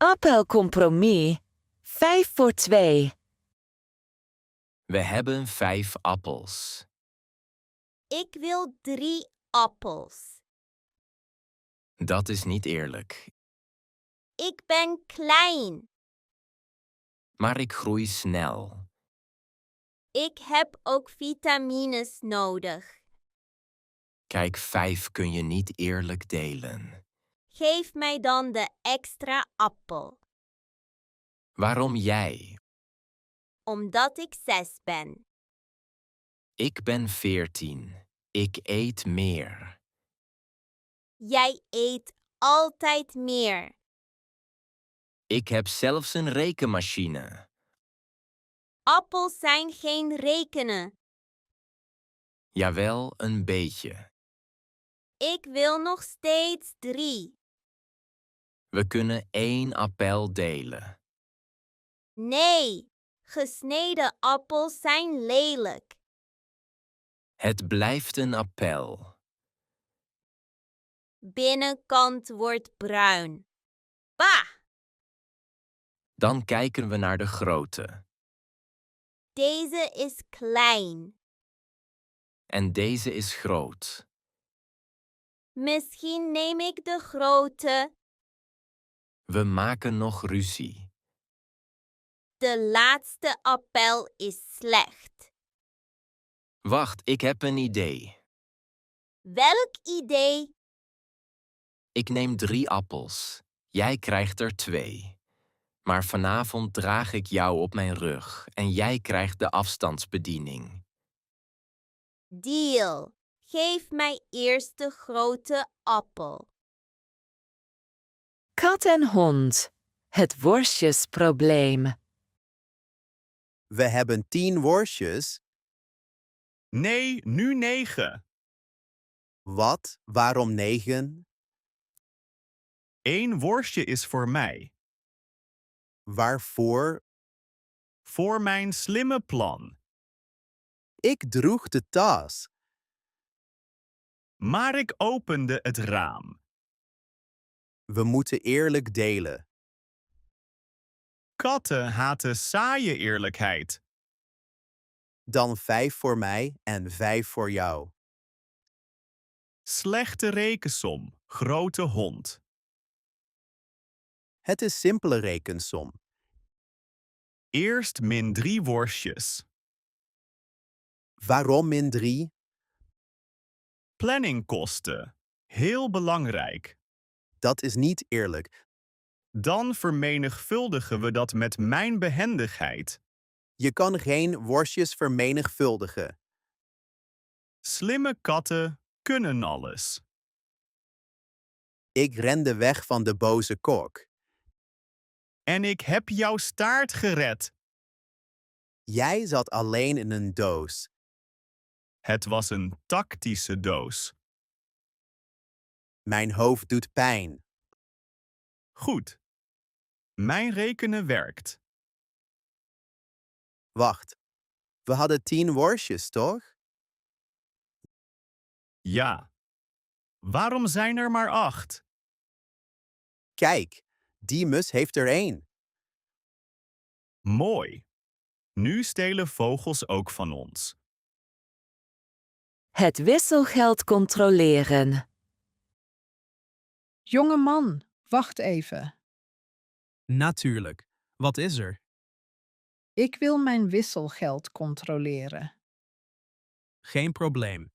Appelcompromis. 5 voor 2. We hebben 5 appels. Ik wil 3 appels. Dat is niet eerlijk. Ik ben klein. Maar ik groei snel. Ik heb ook vitamines nodig. Kijk, 5 kun je niet eerlijk delen. Geef mij dan de extra appel. Waarom jij? Omdat ik 6 ben. Ik ben 14. Ik eet meer. Jij eet altijd meer. Ik heb zelfs een rekenmachine. Appels zijn geen rekenen. Jawel, een beetje. Ik wil nog steeds 3. We kunnen 1 appel delen. Nee, gesneden appels zijn lelijk. Het blijft een appel. Binnenkant wordt bruin. Bah! Dan kijken we naar de grootte. Deze is klein. En deze is groot. Misschien neem ik de grote. We maken nog ruzie. De laatste appel is slecht. Wacht, ik heb een idee. Welk idee? Ik neem 3 appels. Jij krijgt er 2. Maar vanavond draag ik jou op mijn rug en jij krijgt de afstandsbediening. Deal. Geef mij eerst de grote appel. Kat en hond. Het worstjesprobleem. We hebben 10 worstjes. Nee, nu 9. Wat? Waarom 9? 1 worstje is voor mij. Waarvoor? Voor mijn slimme plan. Ik droeg de tas. Maar ik opende het raam. We moeten eerlijk delen. Katten haten saaie eerlijkheid. Dan 5 voor mij en 5 voor jou. Slechte rekensom, grote hond. Het is simpele rekensom. Eerst min 3 worstjes. Waarom min 3? Planningkosten. Heel belangrijk. Dat is niet eerlijk. Dan vermenigvuldigen we dat met mijn behendigheid. Je kan geen worstjes vermenigvuldigen. Slimme katten kunnen alles. Ik rende weg van de boze kok. En ik heb jouw staart gered. Jij zat alleen in een doos. Het was een tactische doos. Mijn hoofd doet pijn. Goed. Mijn rekenen werkt. Wacht. We hadden 10 worstjes, toch? Ja. Waarom zijn er maar 8? Kijk, die mus heeft er 1. Mooi. Nu stelen vogels ook van ons. Het wisselgeld controleren. Jonge man, wacht even. Natuurlijk. Wat is er? Ik wil mijn wisselgeld controleren. Geen probleem.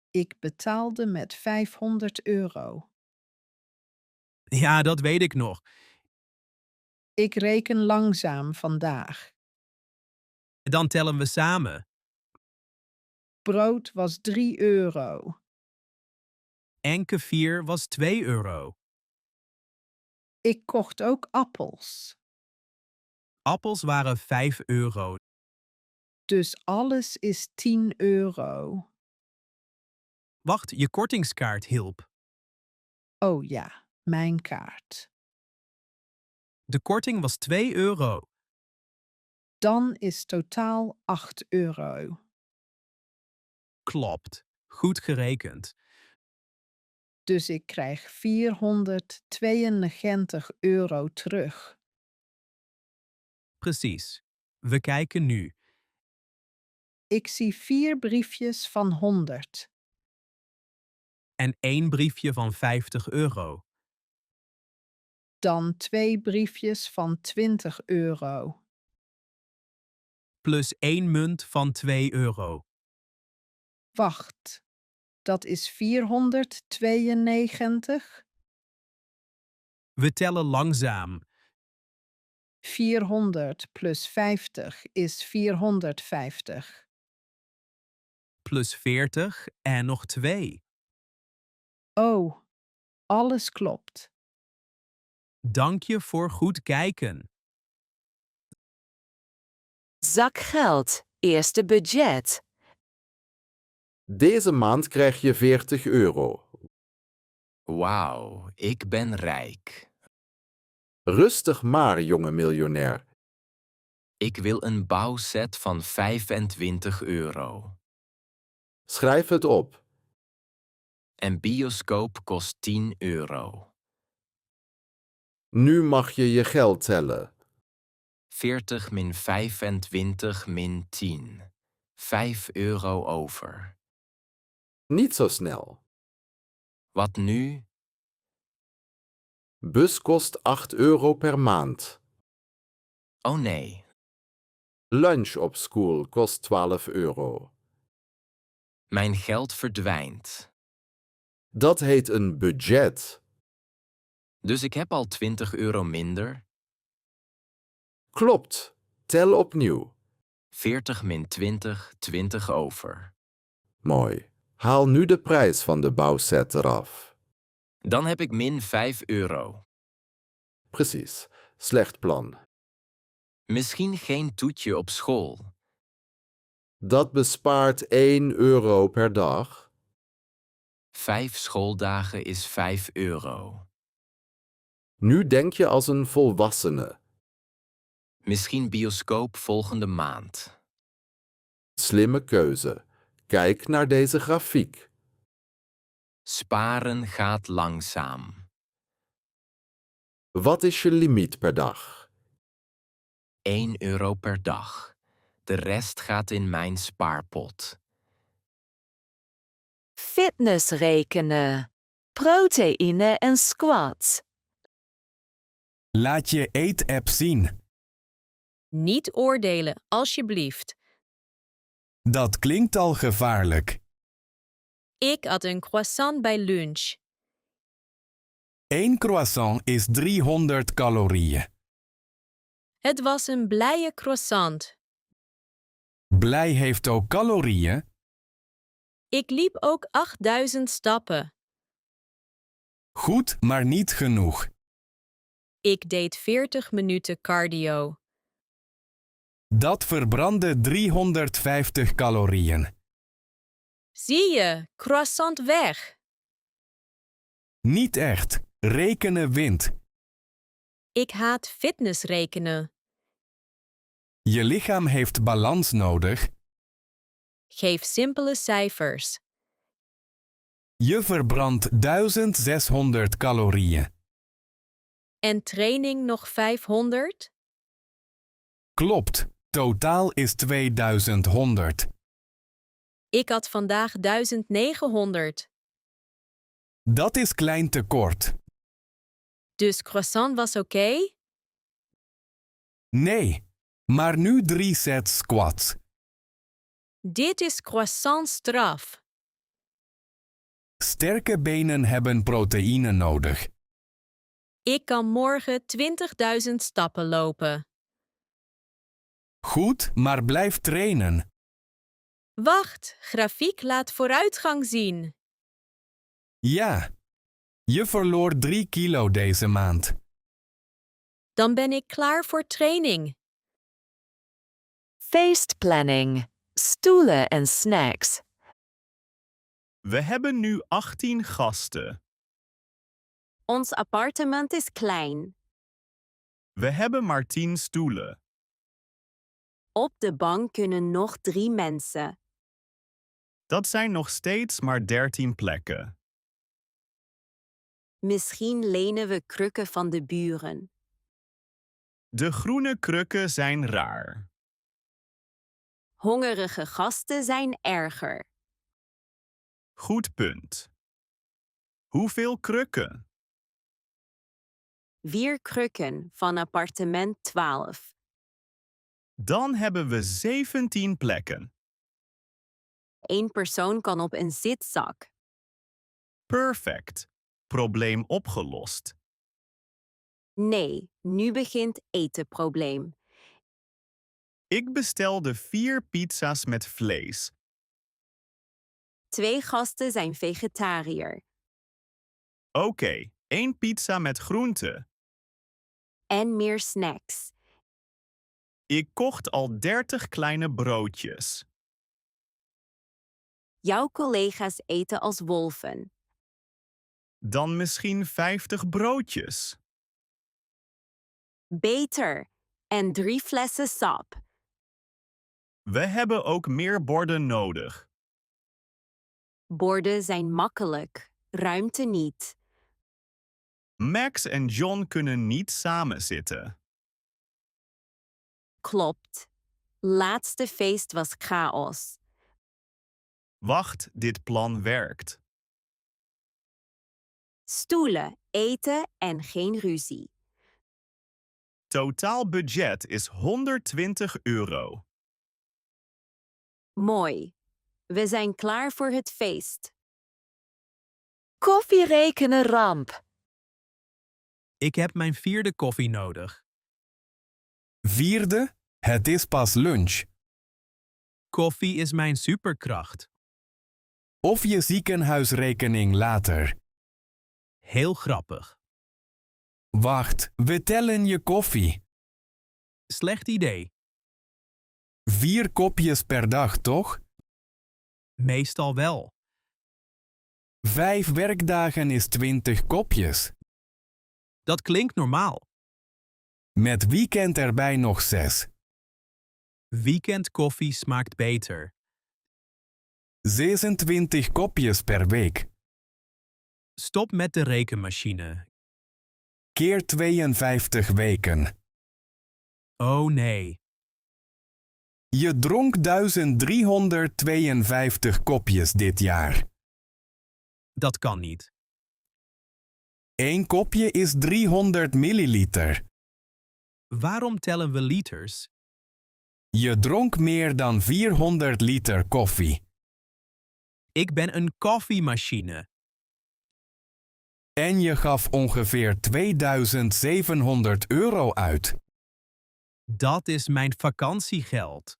Ik betaalde met €500. Ja, dat weet ik nog. Ik reken langzaam vandaag. Dan tellen we samen. Brood was €3. En kefir was €2. Ik kocht ook appels. Appels waren €5. Dus alles is €10. Wacht, je kortingskaart hielp. Oh ja, mijn kaart. De korting was €2. Dan is totaal €8. Klopt. Goed gerekend. Dus ik krijg 492 euro terug. Precies. We kijken nu. Ik zie 4 briefjes van 100. En 1 briefje van 50 euro. Dan 2 briefjes van 20 euro. Plus 1 munt van 2 euro. Wacht, dat is 492? We tellen langzaam. 400 plus 50 is 450. Plus 40 en nog 2. Oh, alles klopt. Dank je voor goed kijken. Zak geld, eerste budget. Deze maand krijg je 40 euro. Wauw, ik ben rijk. Rustig maar, jonge miljonair. Ik wil een bouwset van 25 euro. Schrijf het op. En bioscoop kost 10 euro. Nu mag je je geld tellen. 40 min 25 min 10. 5 euro over. Niet zo snel. Wat nu? Bus kost 8 euro per maand. Oh nee. Lunch op school kost 12 euro. Mijn geld verdwijnt. Dat heet een budget. Dus ik heb al 20 euro minder? Klopt. Tel opnieuw. 40 min 20, 20 over. Mooi. Haal nu de prijs van de bouwset eraf. Dan heb ik min 5 euro. Precies. Slecht plan. Misschien geen toetje op school. Dat bespaart 1 euro per dag. 5 schooldagen is 5 euro. Nu denk je als een volwassene. Misschien bioscoop volgende maand. Slimme keuze. Kijk naar deze grafiek. Sparen gaat langzaam. Wat is je limiet per dag? 1 euro per dag. De rest gaat in mijn spaarpot. Fitness rekenen. Proteïne en squats. Laat je eetapp zien. Niet oordelen, alsjeblieft. Dat klinkt al gevaarlijk. Ik at een croissant bij lunch. 1 croissant is 300 calorieën. Het was een blije croissant. Blij heeft ook calorieën. Ik liep ook 8000 stappen. Goed, maar niet genoeg. Ik deed 40 minuten cardio. Dat verbrandde 350 calorieën. Zie je, croissant weg. Niet echt. Rekenen wint. Ik haat fitness rekenen. Je lichaam heeft balans nodig. Geef simpele cijfers. Je verbrandt 1600 calorieën. En training nog 500? Klopt. Totaal is 2100. Ik had vandaag 1900. Dat is klein tekort. Dus croissant was oké? Nee. Maar nu 3 sets squats. Dit is croissant straf. Sterke benen hebben proteïne nodig. Ik kan morgen 20.000 stappen lopen. Goed, maar blijf trainen. Wacht, grafiek laat vooruitgang zien. Ja. Je verloor 3 kilo deze maand. Dan ben ik klaar voor training. Feestplanning. Stoelen en snacks. We hebben nu 18 gasten. Ons appartement is klein. We hebben maar 10 stoelen. Op de bank kunnen nog 3 mensen. Dat zijn nog steeds maar 13 plekken. Misschien lenen we krukken van de buren. De groene krukken zijn raar. Hongerige gasten zijn erger. Goed punt. Hoeveel krukken? 4 krukken van appartement 12. Dan hebben we 17 plekken. 1 persoon kan op een zitzak. Perfect. Probleem opgelost. Nee, nu begint etenprobleem. Ik bestelde 4 pizza's met vlees. 2 gasten zijn vegetariër. Oké, 1 pizza met groenten. En meer snacks. Ik kocht al 30 kleine broodjes. Jouw collega's eten als wolven. Dan misschien 50 broodjes. Beter. En 3 flessen sap. We hebben ook meer borden nodig. Borden zijn makkelijk, ruimte niet. Max en John kunnen niet samen zitten. Klopt. Laatste feest was chaos. Wacht, dit plan werkt. Stoelen, eten en geen ruzie. Totaal budget is €120. Mooi. We zijn klaar voor het feest. Koffie rekenen ramp. Ik heb mijn 4e koffie nodig. 4e, het is pas lunch. Koffie is mijn superkracht. Of je ziekenhuisrekening later. Heel grappig. Wacht, we tellen je koffie. Slecht idee. 4 kopjes per dag, toch? Meestal wel. 5 werkdagen is 20 kopjes. Dat klinkt normaal. Met weekend erbij nog 6. Weekendkoffie smaakt beter. 26 kopjes per week. Stop met de rekenmachine. Keer 52 weken. Oh nee. Je dronk 1352 kopjes dit jaar. Dat kan niet. 1 kopje is 300 milliliter. Waarom tellen we liters? Je dronk meer dan 400 liter koffie. Ik ben een koffiemachine. En je gaf ongeveer 2700 euro uit. Dat is mijn vakantiegeld.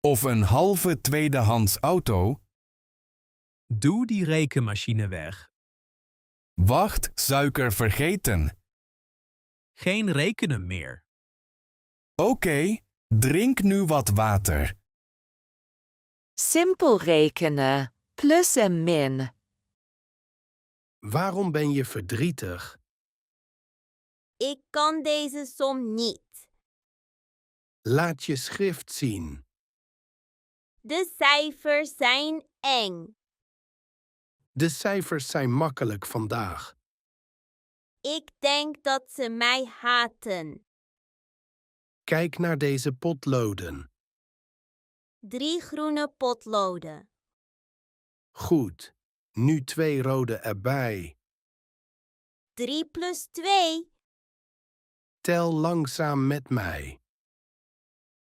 Of een halve tweedehands auto. Doe die rekenmachine weg. Wacht, suiker vergeten. Geen rekenen meer. Oké, drink nu wat water. Simpel rekenen. Plus en min. Waarom ben je verdrietig? Ik kan deze som niet. Laat je schrift zien. De cijfers zijn eng. De cijfers zijn makkelijk vandaag. Ik denk dat ze mij haten. Kijk naar deze potloden. 3 groene potloden. Goed. Nu 2 rode erbij. 3 plus 2. Tel langzaam met mij.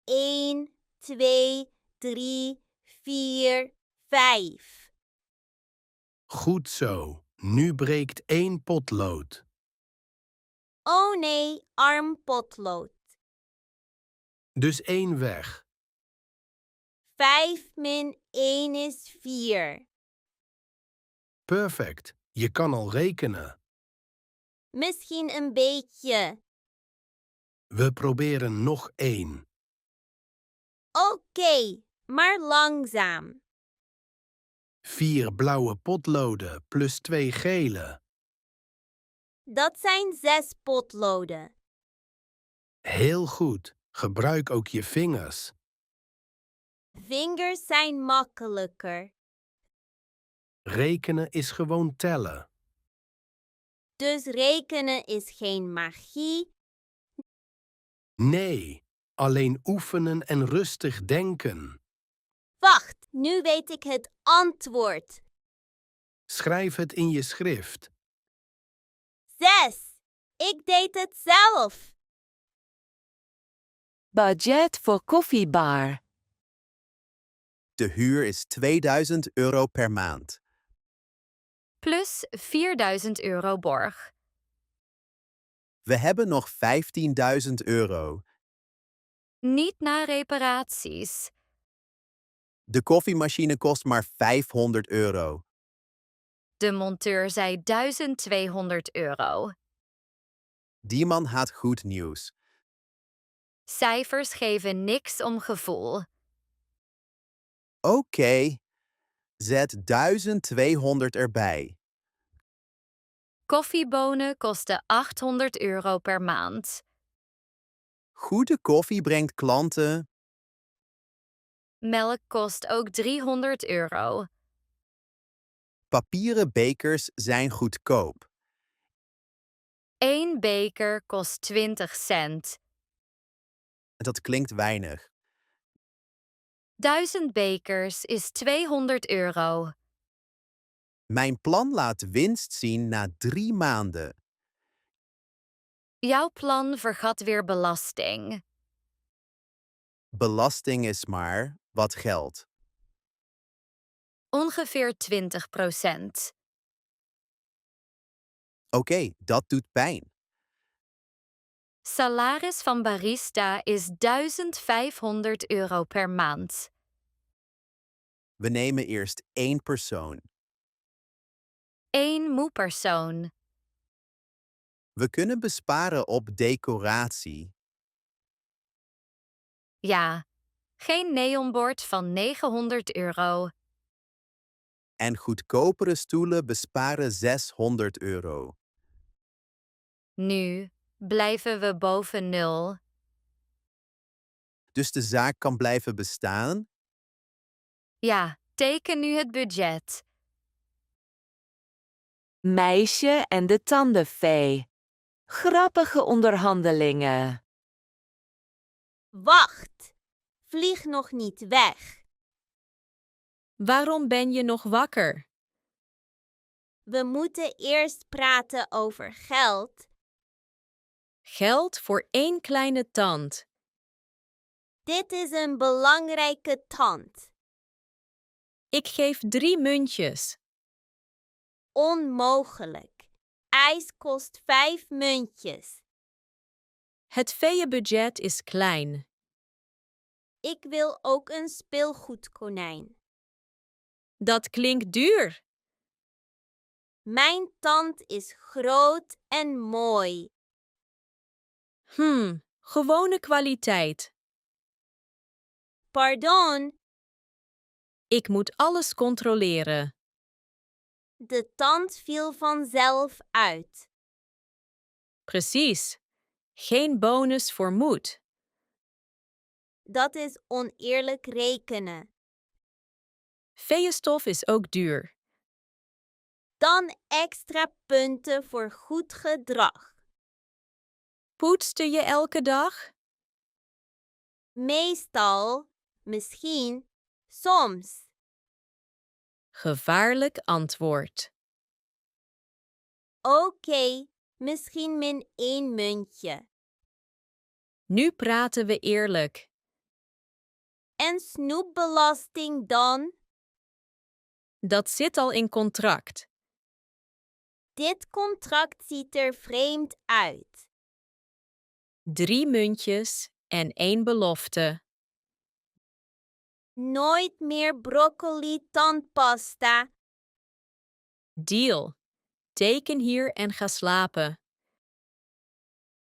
1, 2, 3, 4, 5. Goed zo. Nu breekt 1 potlood. Oh nee, arm potlood. Dus 1 weg. 5 min 1 is 4. Perfect. Je kan al rekenen. Misschien een beetje. We proberen nog 1. Oké, maar langzaam. 4 blauwe potloden plus 2 gele. Dat zijn 6 potloden. Heel goed. Gebruik ook je vingers. Vingers zijn makkelijker. Rekenen is gewoon tellen. Dus rekenen is geen magie. Nee, alleen oefenen en rustig denken. Wacht, nu weet ik het antwoord. Schrijf het in je schrift. 6. Ik deed het zelf. Budget voor koffiebar. De huur is €2000 per maand. Plus 4000 euro borg. We hebben nog €15.000. Niet na reparaties. De koffiemachine kost maar €500. De monteur zei 1200 euro. Die man had goed nieuws. Cijfers geven niks om gevoel. Oké, zet 1200 erbij. Koffiebonen kosten 800 euro per maand. Goede koffie brengt klanten. Melk kost ook 300 euro. Papieren bekers zijn goedkoop. 1 beker kost 20 cent. Dat klinkt weinig. 1000 bekers is 200 euro. Mijn plan laat winst zien na 3 maanden. Jouw plan vergat weer belasting. Belasting is maar wat geld. Ongeveer 20%. Oké, dat doet pijn. Salaris van barista is 1500 euro per maand. We nemen eerst 1 persoon. 1 moe persoon. We kunnen besparen op decoratie. Ja, geen neonbord van 900 euro. En goedkopere stoelen besparen €600. Nu blijven we boven nul. Dus de zaak kan blijven bestaan? Ja, teken nu het budget. Meisje en de tandenfee. Grappige onderhandelingen. Wacht. Vlieg nog niet weg. Waarom ben je nog wakker? We moeten eerst praten over geld. Geld voor 1 kleine tand. Dit is een belangrijke tand. Ik geef 3 muntjes. Onmogelijk. IJs kost 5 muntjes. Het feeënbudget is klein. Ik wil ook een speelgoedkonijn. Dat klinkt duur. Mijn tand is groot en mooi. Gewone kwaliteit. Pardon, Ik moet alles controleren. de tand viel vanzelf uit. Precies. Geen bonus voor moed. Dat is oneerlijk rekenen. Feeënstof is ook duur. Dan extra punten voor goed gedrag. Poetste je elke dag? Meestal, misschien, soms. Gevaarlijk antwoord. Oké, misschien min 1 muntje. Nu praten we eerlijk. En snoepbelasting dan? Dat zit al in contract. Dit contract ziet er vreemd uit. 3 muntjes en 1 belofte. Nooit meer broccoli tandpasta. Deal. Teken hier en ga slapen.